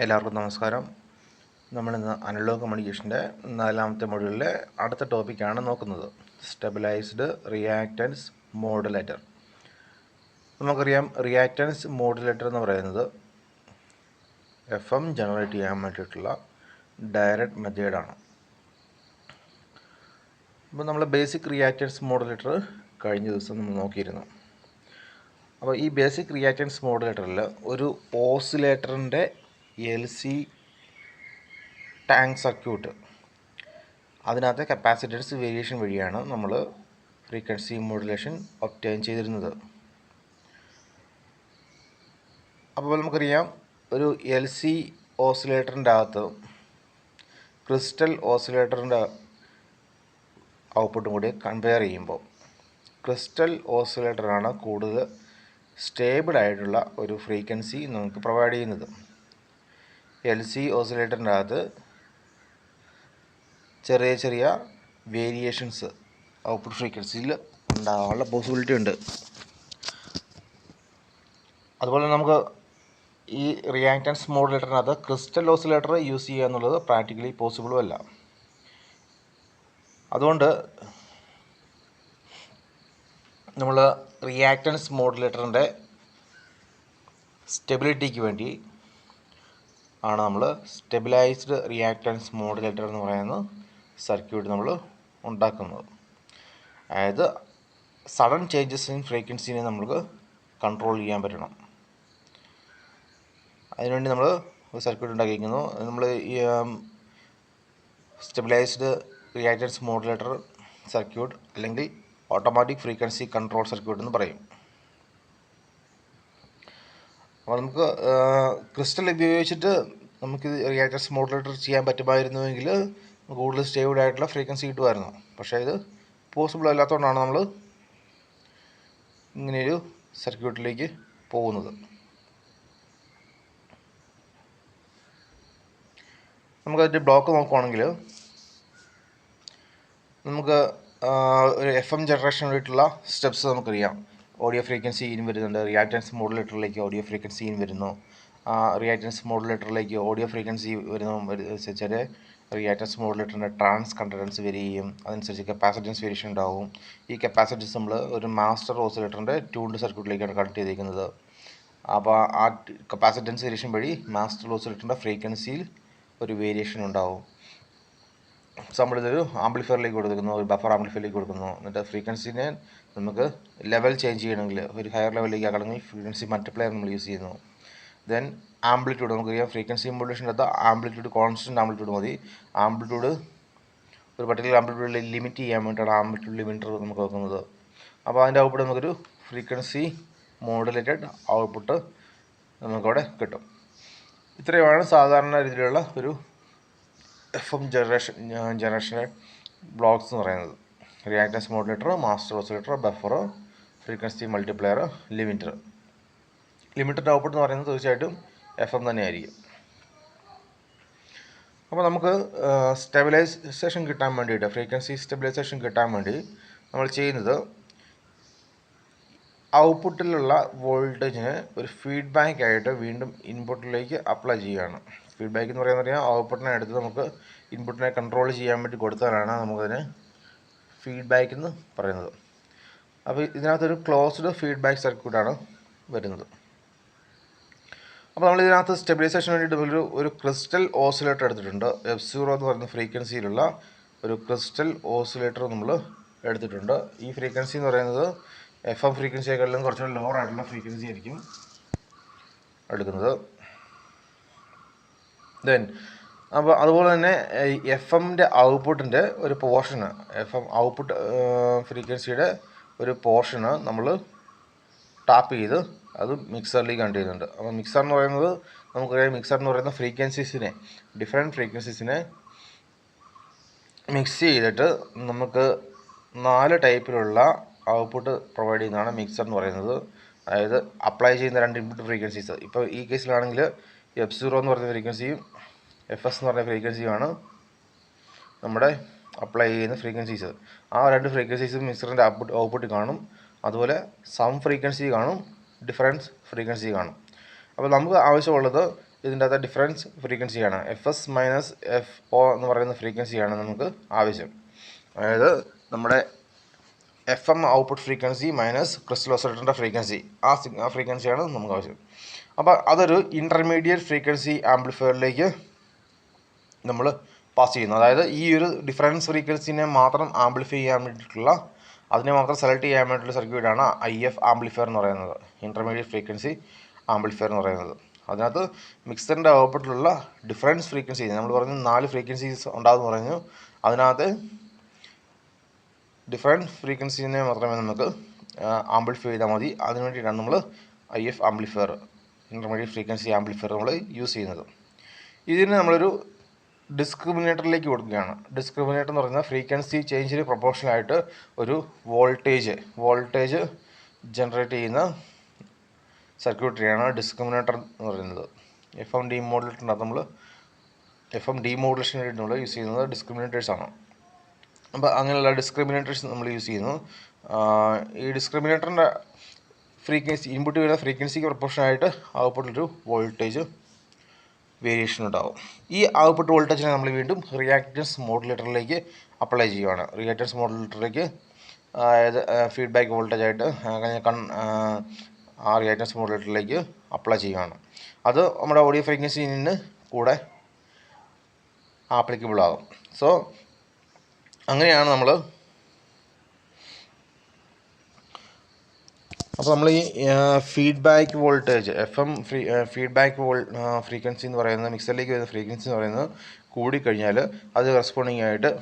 എല്ലാവർക്കും നമസ്കാരം. നമ്മളിന്ന് അനലോഗ് കമ്മ്യൂണിക്കേഷൻ്റെ 4ാമത്തെ മൊഡ്യൂളിലെ അടുത്ത ടോപ്പിക്കാണ് നോക്കുന്നത്. Stabilised reactance modulator. നമുക്കറിയാം, റിയാക്റ്റൻസ് മോഡുലേറ്റർ എന്ന് പറയുന്നത് FM ജനറേറ്റ് ചെയ്യാൻ വേണ്ടിയിട്ടുള്ള ഡയറക്റ്റ് മെത്തേഡാണ്. അപ്പോൾ നമ്മൾ ബേസിക് റിയാക്റ്റൻസ് മോഡുലേറ്റർ കഴിഞ്ഞ ദിവസം നമ്മൾ നോക്കിയിരുന്നു. അപ്പോൾ ഈ ബേസിക് റിയാക്റ്റൻസ് മോഡുലേറ്ററിൽ ഒരു ഓസിലേറ്ററിൻ്റെ LC ടാങ്ക് സർക്യൂട്ട്, അതിനകത്തെ കപ്പാസിറ്റൻസ് വേരിയേഷൻ വഴിയാണ് നമ്മൾ ഫ്രീക്വൻസി മോഡുലേഷൻ ഒബ്റ്റെയിൻ ചെയ്തിരുന്നത്. അപ്പോൾ നമുക്കറിയാം, ഒരു LC ഓസിലേറ്ററിൻ്റെ അകത്ത് ക്രിസ്റ്റൽ ഓസിലേറ്ററിൻ്റെ ഔട്ട്പുട്ടും കൂടി കമ്പയർ ചെയ്യുമ്പോൾ ക്രിസ്റ്റൽ ഓസിലേറ്ററാണ് കൂടുതൽ സ്റ്റേബിൾ ആയിട്ടുള്ള ഒരു ഫ്രീക്വൻസി നമുക്ക് പ്രൊവൈഡ് ചെയ്യുന്നത്. LC ഓസിലേറ്ററിൻ്റെ അകത്ത് ചെറിയ ചെറിയ വേരിയേഷൻസ് ഔട്ട്പുട്ട് ഫ്രീക്വൻസിയിൽ ഉണ്ടാകാനുള്ള പോസിബിലിറ്റി ഉണ്ട്. അതുപോലെ നമുക്ക് ഈ റിയാക്റ്റൻസ് മോഡുലേറ്ററിനകത്ത് ക്രിസ്റ്റൽ ഓസിലേറ്റർ യൂസ് ചെയ്യുക എന്നുള്ളത് പ്രാക്ടിക്കലി പോസിബിളും അല്ല. അതുകൊണ്ട് നമ്മൾ റിയാക്റ്റൻസ് മോഡുലേറ്ററിൻ്റെ സ്റ്റെബിലിറ്റിക്ക് വേണ്ടി ആണ് നമ്മൾ സ്റ്റെബിലൈസ്ഡ് റിയാക്റ്റൻസ് മോഡുലേറ്റർ എന്ന് പറയുന്ന സർക്യൂട്ട് നമ്മൾ ഉണ്ടാക്കുന്നത്. അതായത് സഡൻ ചേഞ്ചസ് ഇൻ ഫ്രീക്വൻസിനെ നമുക്ക് കൺട്രോൾ ചെയ്യാൻ പറ്റണം. അതിനുവേണ്ടി നമ്മൾ ഒരു സർക്യൂട്ട് ഉണ്ടാക്കിയിരിക്കുന്നു. നമ്മൾ ഈ സ്റ്റെബിലൈസ്ഡ് റിയാക്റ്റൻസ് മോഡുലേറ്റർ സർക്യൂട്ട് അല്ലെങ്കിൽ ഓട്ടോമാറ്റിക് ഫ്രീക്വൻസി കൺട്രോൾ സർക്യൂട്ട് എന്ന് പറയും. അപ്പോൾ നമുക്ക് ക്രിസ്റ്റൽ ഉപയോഗിച്ചിട്ട് നമുക്ക് റിയാക്റ്റൻസ് മോഡുലേറ്റർ ചെയ്യാൻ പറ്റുമായിരുന്നുവെങ്കിൽ കൂടുതൽ സ്റ്റേബിൾ ആയിട്ടുള്ള ഫ്രീക്വൻസി കിട്ടുമായിരുന്നു. പക്ഷേ ഇത് പോസിബിൾ അല്ലാത്തതുകൊണ്ടാണ് നമ്മൾ ഇങ്ങനെയൊരു സർക്യൂട്ടിലേക്ക് പോകുന്നത്. നമുക്കതിൻ്റെ ബ്ലോക്ക് നോക്കുവാണെങ്കിൽ നമുക്ക് ഒരു FM ജനറേഷന് വേണ്ടിയിട്ടുള്ള സ്റ്റെപ്സ് നമുക്കറിയാം. ഓഡിയോ ഫ്രീക്വൻസി ഇൻ വരുന്നുണ്ട്, റിയാക്റ്റൻസ് മോഡുലേറ്ററിലേക്ക് ഓഡിയോ ഫ്രീക്വൻസി ഇൻ വരുന്നു, റിയാക്റ്റൻസ് മോഡുലേറ്ററിലേക്ക് ഓഡിയോ ഫ്രീക്വൻസി വരുന്നതനുസരിച്ച് റിയാക്റ്റൻസ് മോഡുലേറ്ററിൻ്റെ ട്രാൻസ് കണ്ടൻസ് വേരി ചെയ്യും. അതനുസരിച്ച് കപ്പാസിറ്റൻസ് വേരിയേഷൻ ഉണ്ടാവും. ഈ കപ്പാസിറ്റൻസ് നമ്മൾ ഒരു മാസ്റ്റർ ഓസിലേറ്ററിൻ്റെ ട്യൂൺഡ് സർക്യൂട്ടിലേക്കാണ് കണക്ട് ചെയ്തിരിക്കുന്നത്. അപ്പോൾ ആ കപ്പാസിറ്റൻസ് വേരിയേഷൻ വഴി മാസ്റ്റർ ഓസിലേറ്ററിൻ്റെ ഫ്രീക്വൻസിയിൽ ഒരു വേരിയേഷൻ ഉണ്ടാവും. നമ്മളിതൊരു ആംപ്ലിഫയറിലേക്ക് കൊടുക്കുന്നു, ഒരു ബഫർ ആംപ്ലിഫയറിലേക്ക് കൊടുക്കുന്നു. എന്നിട്ട് ഫ്രീക്വൻസിനെ നമുക്ക് ലെവൽ ചേഞ്ച് ചെയ്യണമെങ്കിൽ ഒരു ഹയർ ലെവലിലേക്ക് ആക്കണമെങ്കിൽ ഫ്രീക്വൻസി മൾട്ടിപ്ലയർ നമ്മൾ യൂസ് ചെയ്യുന്നു. ദെൻ ആംപ്ലിറ്റ്യൂഡ്, നമുക്കറിയാം ഫ്രീക്വൻസി മോഡുലേഷൻ്റെ അകത്ത് ആംപ്ലിറ്റ്യൂഡ് കോൺസ്റ്റൻറ്റ് ആംപ്ലിറ്റ്യൂഡ് മതി. ആംപ്ലിറ്റ്യൂഡ് ഒരു പർട്ടിക്കുലർ ആംപ്ലിറ്റ്യൂഡിൽ ലിമിറ്റ് ചെയ്യാൻ വേണ്ടിയിട്ടാണ് ആംപ്ലിറ്റ്യൂഡ് ലിമിറ്റർ നമുക്ക് വെക്കുന്നത്. അപ്പോൾ അതിൻ്റെ ഔട്ട്പുട്ട് നമുക്കൊരു ഫ്രീക്വൻസി മോഡുലേറ്റഡ് ഔട്ട്പുട്ട് നമുക്കവിടെ കിട്ടും. ഇത്രയുമാണ് സാധാരണ രീതിയിലുള്ള ഒരു FM ജനറേഷൻ്റെ ബ്ലോക്സ് എന്ന് പറയുന്നത്. Reactance modulator, master oscillator, buffer, frequency multiplier, limiter. ലിമിറ്ററിൻ്റെ ഔട്ട്പുട്ട് എന്ന് പറയുന്നത് തീർച്ചയായിട്ടും FM തന്നെയായിരിക്കും. അപ്പോൾ നമുക്ക് സ്റ്റെബിലൈസേഷൻ കിട്ടാൻ വേണ്ടിയിട്ട്, ഫ്രീക്വൻസി സ്റ്റെബിലൈസേഷൻ കിട്ടാൻ വേണ്ടി നമ്മൾ ചെയ്യുന്നത് ഔട്ട്പുട്ടിലുള്ള വോൾട്ടേജിന് ഒരു ഫീഡ്ബാക്ക് ആയിട്ട് വീണ്ടും ഇൻപുട്ടിലേക്ക് അപ്ലൈ ചെയ്യുകയാണ്. ഫീഡ്ബാക്ക് എന്ന് പറയുന്നത് ഔട്ട്പുട്ടിനെ എടുത്ത് നമുക്ക് ഇൻപുട്ടിനെ കൺട്രോൾ ചെയ്യാൻ വേണ്ടി കൊടുത്താലാണ് നമുക്കതിന് ഫീഡ്ബാക്ക് എന്ന് പറയുന്നത്. അപ്പോൾ ഇതിനകത്തൊരു ക്ലോസ്ഡ് ഫീഡ്ബാക്ക് സർക്യൂട്ടാണ് വരുന്നത്. അപ്പോൾ നമ്മൾ ഇതിനകത്ത് സ്റ്റെബിലൈസേഷന് വേണ്ടിയിട്ട് ഒരു ക്രിസ്റ്റൽ ഓസിലേറ്റർ എടുത്തിട്ടുണ്ട്. F0 എന്ന് പറയുന്ന ഫ്രീക്വൻസിയിലുള്ള ഒരു ക്രിസ്റ്റൽ ഓസിലേറ്റർ നമ്മൾ എടുത്തിട്ടുണ്ട്. ഈ ഫ്രീക്വൻസി എന്ന് പറയുന്നത് FM ഫ്രീക്വൻസിയെക്കാളും കുറച്ചുകൂടി ലോവർ ആയിട്ടുള്ള ഫ്രീക്വൻസി ആയിരിക്കും എടുക്കുന്നത്. ദെൻ അപ്പോൾ അതുപോലെ തന്നെ FMൻ്റെ ഔട്ട്പുട്ടിൻ്റെ ഒരു പോർഷന്, FM ഔട്ട്പുട്ട് ഫ്രീക്വൻസിയുടെ ഒരു പോർഷന് നമ്മൾ ടാപ്പ് ചെയ്ത് അത് മിക്സറിലേക്ക് കണക്ട് ചെയ്യുന്നുണ്ട്. അപ്പോൾ മിക്സർ എന്ന് പറയുന്നത് നമുക്കറിയാം, മിക്സർ എന്ന് പറയുന്ന ഫ്രീക്വൻസീസിനെ, ഡിഫറെൻറ്റ് ഫ്രീക്വൻസീസിനെ മിക്സ് ചെയ്തിട്ട് നമുക്ക് 4 ടൈപ്പിലുള്ള ഔട്ട്പുട്ട് പ്രൊവൈഡ് ചെയ്യുന്നതാണ് മിക്സർ എന്ന് പറയുന്നത്. അതായത് അപ്ലൈ ചെയ്യുന്ന 2 ഇൻപുട്ട് ഫ്രീക്വൻസീസ്. ഇപ്പോൾ ഈ കേസിലാണെങ്കിൽ F0 എന്ന് പറയുന്ന ഫ്രീക്വൻസിയും FS എന്ന് പറയുന്ന ഫ്രീക്വൻസിയുമാണ് നമ്മുടെ അപ്ലൈ ചെയ്യുന്ന ഫ്രീക്വൻസീസ്. ആ 2 ഫ്രീക്വൻസീസും മിക്സറിൻ്റെ ഔട്ട്പുട്ട് കാണും. അതുപോലെ സം ഫ്രീക്വൻസി കാണും, ഡിഫറൻസ് ഫ്രീക്വൻസി കാണും. അപ്പോൾ നമുക്ക് ആവശ്യമുള്ളത് ഇതിൻ്റെ അകത്ത് ഡിഫറൻസ് ഫ്രീക്വൻസിയാണ് FS മൈനസ് FO എന്ന് പറയുന്ന ഫ്രീക്വൻസിയാണ് നമുക്ക് ആവശ്യം. അതായത് നമ്മുടെ FM output frequency minus crystal ഓസിലേറ്ററിൻ്റെ ഫ്രീക്വൻസി, ആ ഫ്രീക്വൻസിയാണ് നമുക്ക് ആവശ്യം. അപ്പോൾ അതൊരു ഇൻ്റർമീഡിയറ്റ് ഫ്രീക്വൻസി ആംപ്ലിഫയറിലേക്ക് നമ്മൾ പാസ് ചെയ്യുന്നു. അതായത് ഈ ഒരു ഡിഫറൻസ് ഫ്രീക്വൻസിനെ മാത്രം ആംപ്ലിഫൈ ചെയ്യാൻ വേണ്ടിയിട്ടുള്ള, അതിനെ മാത്രം സെലക്ട് ചെയ്യാൻ വേണ്ടിയിട്ടുള്ള സർക്യൂട്ടാണ് IF ആംപ്ലിഫയർ എന്ന് പറയുന്നത്, ഇൻ്റർമീഡിയറ്റ് ഫ്രീക്വൻസി ആംപ്ലിഫയർ എന്ന് പറയുന്നത്. അതിനകത്ത് മിക്സറിൻ്റെ ഔട്ട്പുട്ടിലുള്ള ഡിഫറൻസ് ഫ്രീക്വൻസി, നമ്മൾ പറഞ്ഞു 4 ഫ്രീക്വൻസീസ് ഉണ്ടാകുമെന്ന് പറഞ്ഞു, അതിനകത്ത് ഡിഫറൻറ്റ് ഫ്രീക്വൻസിനെ മാത്രമേ നമുക്ക് ആംപ്ലിഫൈ ചെയ്താൽ മതി. അതിന് വേണ്ടിയിട്ടാണ് നമ്മൾ IF amplifier, intermediate frequency amplifier നമ്മൾ യൂസ് ചെയ്യുന്നത്. ഇതിന് നമ്മളൊരു ഡിസ്ക്രിമിനേറ്ററിലേക്ക് കൊടുക്കുകയാണ്. ഡിസ്ക്രിമിനേറ്റർ എന്ന് പറയുന്നത് ഫ്രീക്വൻസി ചേഞ്ചിന് പ്രൊപ്പോർഷനായിട്ട് ഒരു വോൾട്ടേജ് ജനറേറ്റ് ചെയ്യുന്ന സർക്യൂട്ടറിയാണ് ഡിസ്ക്രിമിനേറ്റർ എന്ന് പറയുന്നത്. FM ഡീമോഡുലേറ്ററിനകത്ത് നമ്മൾ FM ഡീമോഡുലേഷന് വേണ്ടി നമ്മൾ യൂസ് ചെയ്യുന്നത് ഡിസ്ക്രിമിനേറ്റേഴ്സാണ്. അപ്പോൾ അങ്ങനെയുള്ള ഡിസ്ക്രിമിനേറ്റേഴ്സ് നമ്മൾ യൂസ് ചെയ്യുന്നു. ഈ ഡിസ്ക്രിമിനേറ്ററിൻ്റെ ഫ്രീക്വൻസി, ഇൻപുട്ട് വരുന്ന ഫ്രീക്വൻസിക്ക് പ്രൊപ്പോർഷനായിട്ട് ഔട്ട്പുട്ടിലൊരു വോൾട്ടേജ് വേരിയേഷൻ ഉണ്ടാവും. ഈ ഔട്ട്പുട്ട് വോൾട്ടേജിനെ നമ്മൾ വീണ്ടും റിയാക്റ്റൻസ് മോഡുലേറ്ററിലേക്ക് അപ്ലൈ ചെയ്യുകയാണ്. റിയാക്റ്റൻസ് മോഡുലേറ്ററിലേക്ക് അതായത് ഫീഡ്ബാക്ക് വോൾട്ടേജായിട്ട് ആ റിയാക്റ്റൻസ് മോഡുലേറ്ററിലേക്ക് അപ്ലൈ ചെയ്യുകയാണ്. അത് നമ്മുടെ ഓഡിയോ ഫ്രീക്വൻസിന് കൂടെ ആപ്ലിക്കബിൾ ആകും. സോ അങ്ങനെയാണ് നമ്മൾ, അപ്പോൾ നമ്മൾ ഈ feedback voltage FM feedback frequency എന്ന് പറയുന്നത്, മിക്സറിലേക്ക് വരുന്ന ഫ്രീക്വൻസി എന്ന് പറയുന്നത് കൂടിക്കഴിഞ്ഞാൽ അത് കറസ്പോണ്ടിങ് ആയിട്ട്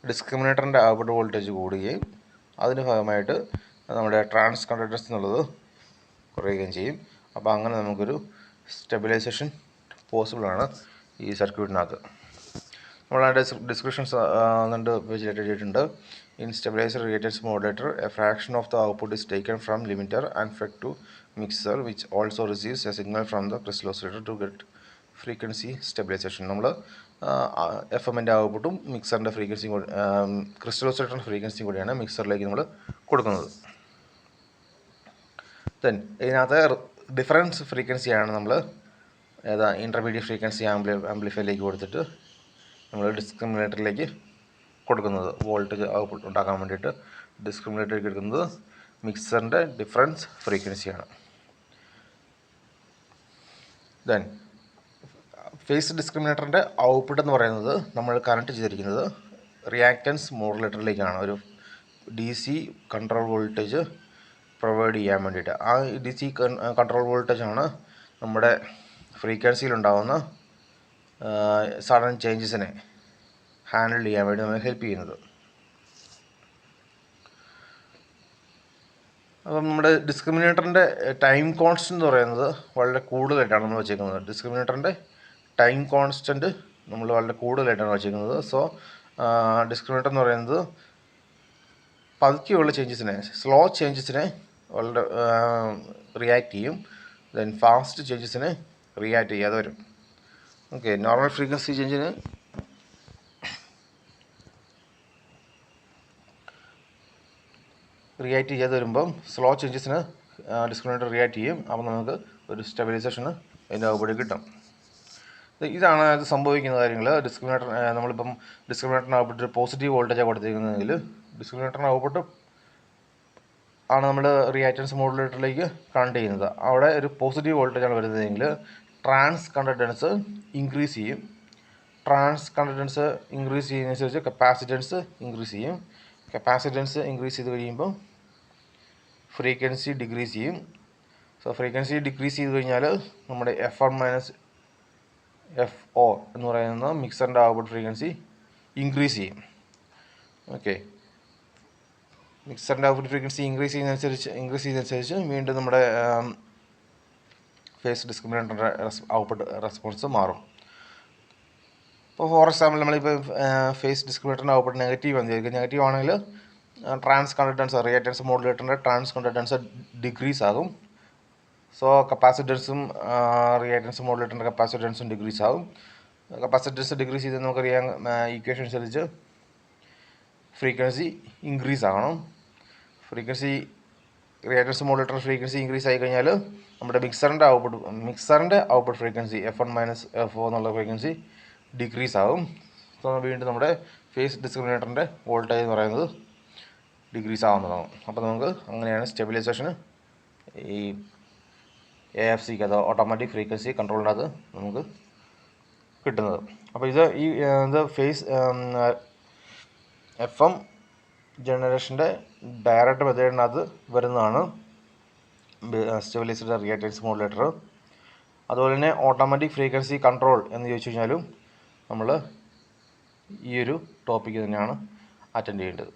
ഡിസ്ക്രിമിനേറ്ററിൻ്റെ ഔട്ട്പുട്ട് വോൾട്ടേജ് കൂടുകയും അതിന് ഭാഗമായിട്ട് നമ്മുടെ ട്രാൻസ് കണ്ടക്ടൻസ് എന്നുള്ളത് കുറയുകയും ചെയ്യും. അപ്പോൾ അങ്ങനെ നമുക്കൊരു സ്റ്റെബിലൈസേഷൻ പോസിബിളാണ് ഈ സർക്യൂട്ടിനകത്ത്. നമ്മളതിൻ്റെ ഡിസ്ക്രിപ്ഷൻസ് 2 പേജിലായിട്ട് എഴുതിയിട്ടുണ്ട്. In stabilizer reactance modulator, a fraction of the output is taken from limiter and fed to mixer, which also receives a signal from the crystal oscillator to get frequency stabilization. നമ്മൾ FMൻ്റെ ഔട്ട്പുട്ടും മിക്സറിൻ്റെ ഫ്രീക്വൻസിയും കൂടി, crystal ഓസിലേറ്ററിൻ്റെ ഫ്രീക്വൻസിയും കൂടിയാണ് മിക്സറിലേക്ക് നമ്മൾ കൊടുക്കുന്നത്. Then ഇതിനകത്ത് difference ഫ്രീക്വൻസിയാണ് നമ്മൾ ഇൻ്റർമീഡിയറ്റ് ഫ്രീക്വൻസി ആംപ്ലിഫയറിലേക്ക് കൊടുത്തിട്ട് നമ്മൾ ഡിസ്ക്രിമിനേറ്ററിലേക്ക് കൊടുക്കുന്നത്. വോൾട്ടേജ് ഔട്ട്പുട്ട് ഉണ്ടാക്കാൻ വേണ്ടിയിട്ട് ഡിസ്ക്രിമിനേറ്ററിലേക്ക് എടുക്കുന്നത് മിക്സറിൻ്റെ ഡിഫറൻസ് ഫ്രീക്വൻസിയാണ്. ദെൻ ഫേസ് ഡിസ്ക്രിമിനേറ്ററിൻ്റെ ഔട്ട്പുട്ട് എന്ന് പറയുന്നത് നമ്മൾ കണക്ട് ചെയ്തിരിക്കുന്നത് റിയാക്റ്റൻസ് മോഡുലേറ്ററിലേക്കാണ്. ഒരു DC കൺട്രോൾ വോൾട്ടേജ് പ്രൊവൈഡ് ചെയ്യാൻ വേണ്ടിയിട്ട്. ആ DC കൺട്രോൾ വോൾട്ടേജാണ് നമ്മുടെ ഫ്രീക്വൻസിയിലുണ്ടാകുന്ന സഡൻ ചേഞ്ചസിനെ ഹാൻഡിൽ ചെയ്യാൻ വേണ്ടി നമ്മളെ ഹെൽപ്പ് ചെയ്യുന്നത്. അപ്പം നമ്മുടെ ഡിസ്ക്രിമിനേറ്ററിൻ്റെ ടൈം കോൺസ്റ്റൻ്റ് എന്ന് പറയുന്നത് വളരെ കൂടുതലായിട്ടാണ് നമ്മൾ വെച്ചേക്കുന്നത്. ഡിസ്ക്രിമിനേറ്ററിൻ്റെ ടൈം കോൺസ്റ്റൻറ്റ് നമ്മൾ വളരെ കൂടുതലായിട്ടാണ് വെച്ചേക്കുന്നത്. സോ ഡിസ്ക്രിമിനേറ്റർ എന്ന് പറയുന്നത് പതുക്കെയുള്ള ചേഞ്ചസിനെ, സ്ലോ ചേഞ്ചസിനെ വളരെ റിയാക്ട് ചെയ്യും. ദെൻ ഫാസ്റ്റ് ചേഞ്ചസിനെ റിയാക്ട് ചെയ്യാതെ വരും. ഓക്കെ, നോർമൽ ഫ്രീക്വൻസി ചേഞ്ചിന് റിയാക്ട് ചെയ്യാതെ വരുമ്പം സ്ലോ ചേഞ്ചസിന് ഡിസ്ക്രിമിനേറ്റർ റിയാക്ട് ചെയ്യും. അപ്പോൾ നമുക്ക് ഒരു സ്റ്റെബിലൈസേഷന് അതിൻ്റെ ഔട്ട്പുട്ട് കിട്ടും. ഇതാണ് അത് സംഭവിക്കുന്ന കാര്യങ്ങൾ. ഡിസ്ക്രിമിനേറ്റർ നമ്മളിപ്പം ഡിസ്ക്രിമിനേറ്ററിന് ഔട്ട്പുട്ട് പോസിറ്റീവ് വോൾട്ടേജാണ് കൊടുത്തിരിക്കുന്നതെങ്കിൽ ഡിസ്ക്രിമിനേറ്ററിന് ഔട്ട്പുട്ട് ആണ് നമ്മൾ റിയാക്റ്റൻസ് മോഡുലേറ്ററിലേക്ക് കണക്ട് ചെയ്യുന്നത്. അവിടെ ഒരു പോസിറ്റീവ് വോൾട്ടേജാണ് വരുന്നതെങ്കിൽ ട്രാൻസ് കണ്ടക്ടൻസ് ഇൻക്രീസ് ചെയ്യും. ട്രാൻസ് കണ്ടക്ടൻസ് ഇൻക്രീസ് ചെയ്യുന്നതനുസരിച്ച് കപ്പാസിറ്റൻസ് ഇൻക്രീസ് ചെയ്യും. കപ്പാസിറ്റൻസ് ഇൻക്രീസ് ചെയ്ത് കഴിയുമ്പോൾ ഫ്രീക്വൻസി ഡിക്രീസ് ചെയ്യും. സോ ഫ്രീക്വൻസി ഡിക്രീസ് ചെയ്ത് കഴിഞ്ഞാൽ നമ്മുടെ FM മൈനസ് FO എന്ന് പറയുന്ന മിക്സറിൻ്റെ ഔട്ട്പുട്ട് ഫ്രീക്വൻസി ഇൻക്രീസ് ചെയ്യും. ഓക്കെ, മിക്സറിൻ്റെ ഔട്ട്പുട്ട് ഫ്രീക്വൻസി ഇൻക്രീസ് ചെയ്യുന്നതനുസരിച്ച് വീണ്ടും നമ്മുടെ ഫേസ് ഡിസ്ക്രിമിനേറ്ററിൻ്റെ ഔട്ട്പുട്ട് റെസ്പോൺസ് മാറും. ഇപ്പോൾ ഫോർ എക്സാമ്പിൾ നമ്മളിപ്പോൾ ഫേസ് ഡിസ്ക്രിമിനേറ്ററിൻ്റെ ഔട്ട്പുട്ട് നെഗറ്റീവ് എന്ന് വിചാരിക്കും. നെഗറ്റീവ് ആണെങ്കിൽ ട്രാൻസ് കണ്ടക്ടൻസ്, റിയാക്റ്റൻസ് മോഡുലേറ്ററിൻ്റെ ട്രാൻസ് കണ്ടക്ടൻസ് ഡിക്രീസ് ആകും. സോ കപ്പാസിറ്റൻസും റിയാക്റ്റൻസ് മോഡുലേറ്ററിൻ്റെ കപ്പാസിറ്റൻസും ഡിക്രീസ് ആകും. കപ്പാസിറ്റൻസ് ഡിക്രീസ് ചെയ്ത് നമുക്കറിയാം ഈക്വേഷൻ അനുസരിച്ച് ഫ്രീക്വൻസി ഇൻക്രീസ് ആകണം. Frequency reactance modulator frequency increase ആയി കഴിഞ്ഞാൽ നമ്മുടെ മിക്സറിൻ്റെ output frequency F1 minus F4 എന്നുള്ള ഫ്രീക്വൻസി ഡിക്രീസ് ആകും. വീണ്ടും നമ്മുടെ ഫേസ് ഡിസ്ക്രിമിനേറ്ററിൻ്റെ വോൾട്ടേജ് എന്ന് പറയുന്നത് ഡിക്രീസ് ആവുന്നതാണ്. അപ്പോൾ നമുക്ക് അങ്ങനെയാണ് സ്റ്റെബിലൈസേഷന് ഈ AFCക്ക് അത് ഓട്ടോമാറ്റിക് ഫ്രീക്വൻസി കൺട്രോളിനകത്ത് നമുക്ക് കിട്ടുന്നത്. അപ്പോൾ ഇത് ഫേസ് FM ജനറേഷൻ്റെ ഡയറക്റ്റ് മെത്തേഡിനകത്ത് വരുന്നതാണ് സ്റ്റെബിലൈസ്ഡ് റിയാക്ടൻസ് മോഡുലേറ്റർ. അതുപോലെ തന്നെ ഓട്ടോമാറ്റിക് ഫ്രീക്വൻസി കൺട്രോൾ എന്ന് ചോദിച്ചു കഴിഞ്ഞാലും നമ്മൾ ഈ ഒരു ടോപ്പിക്ക് തന്നെയാണ് അറ്റൻഡ് ചെയ്യേണ്ടത്.